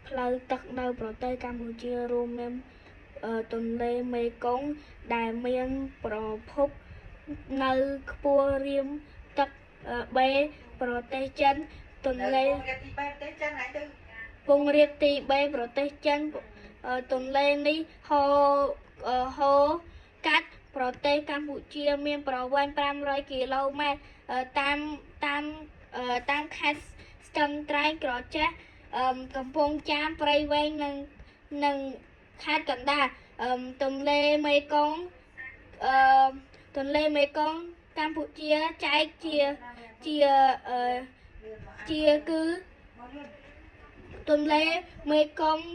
ផ្លូវទឹកនៅប្រទេសកម្ពុជារួមមានទន្លេមេគង្គដែលមានប្រភពនៅខ្ពស់រៀមទឹកបេប្រទេសចិនទន្លេពងរាបទី3ប្រទេសចិនទន្លេនេះហូរកាត់ប្រទេសកម្ពុជាមានប្រវែង500គីឡូម៉ែត្រតាមខេត្តស្ទឹងត្រែងក្រចេះកំពង់ចាមព្រៃវែងនិងខេត្តកណ្ដាលទន្លេមេគង្គកម្ពុជាចែកជាគឺទន្លេមេគង្គ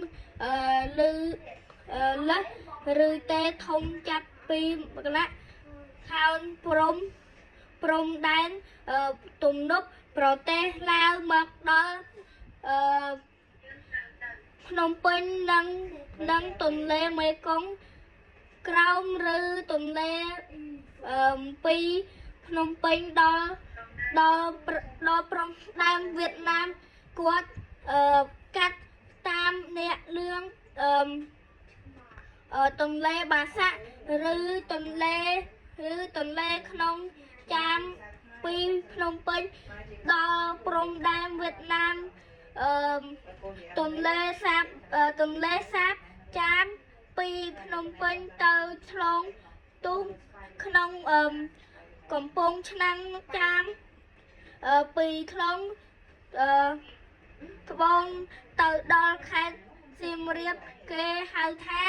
លើសឬទេធំចាប់ពីកណៈខោនព្រំដែនទំនប់ប្រទេសឡាវមកដល់ភ្នំពេញនិងទន្លេមេគង្គក្រោមឬទន្លេពីភ្នំពេញដល់ព្រំដែនវៀតណាមគាត់កាត់តាមអ្នកលឿងទន្លេបាសាក់ឬទន្លេក្នុងចាមពីភ្នំពេញដល់ព្រំដែនវៀតណាមទន្លេសាបចាមពីភ្នំពេញទៅឆ្លងទូកក្នុងកំពង់ឆ្នាំងចាមពីក្នុងត្បូងទៅដល់ខេត្តសៀមរាបគេហៅថា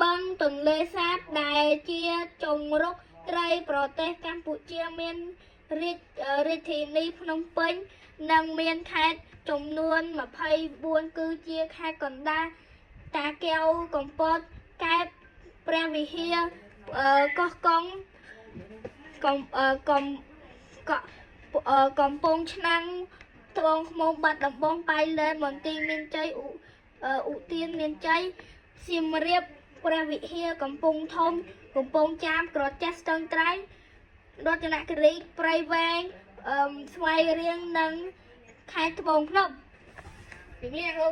បឹងទន្លេសាបដែលជាជង្រុកត្រីប្រទេសកម្ពុជាមានរាជធានីភ្នំពេញនិងមានខេត្តចំនួន24គឺជាខេត្តកណ្ដាលតាកែវកំពតកែបព្រះវិហារកោះកុងកំពង់ឆ្នាំងត្បូងឃ្មុំបាត់ដំបងប៉ៃលិនមន្ទីរមានជ័យឧទានមានជ័យសៀមរាបព្រះវិហារកំពង់ធំកំពង់ចាមក្រចេះស្ទឹងត្រែងរតនគិរីព្រៃវែងស្វាយរៀងនិងខេត្តត្បូងឃ្មុំជំរាបលាគ្រូ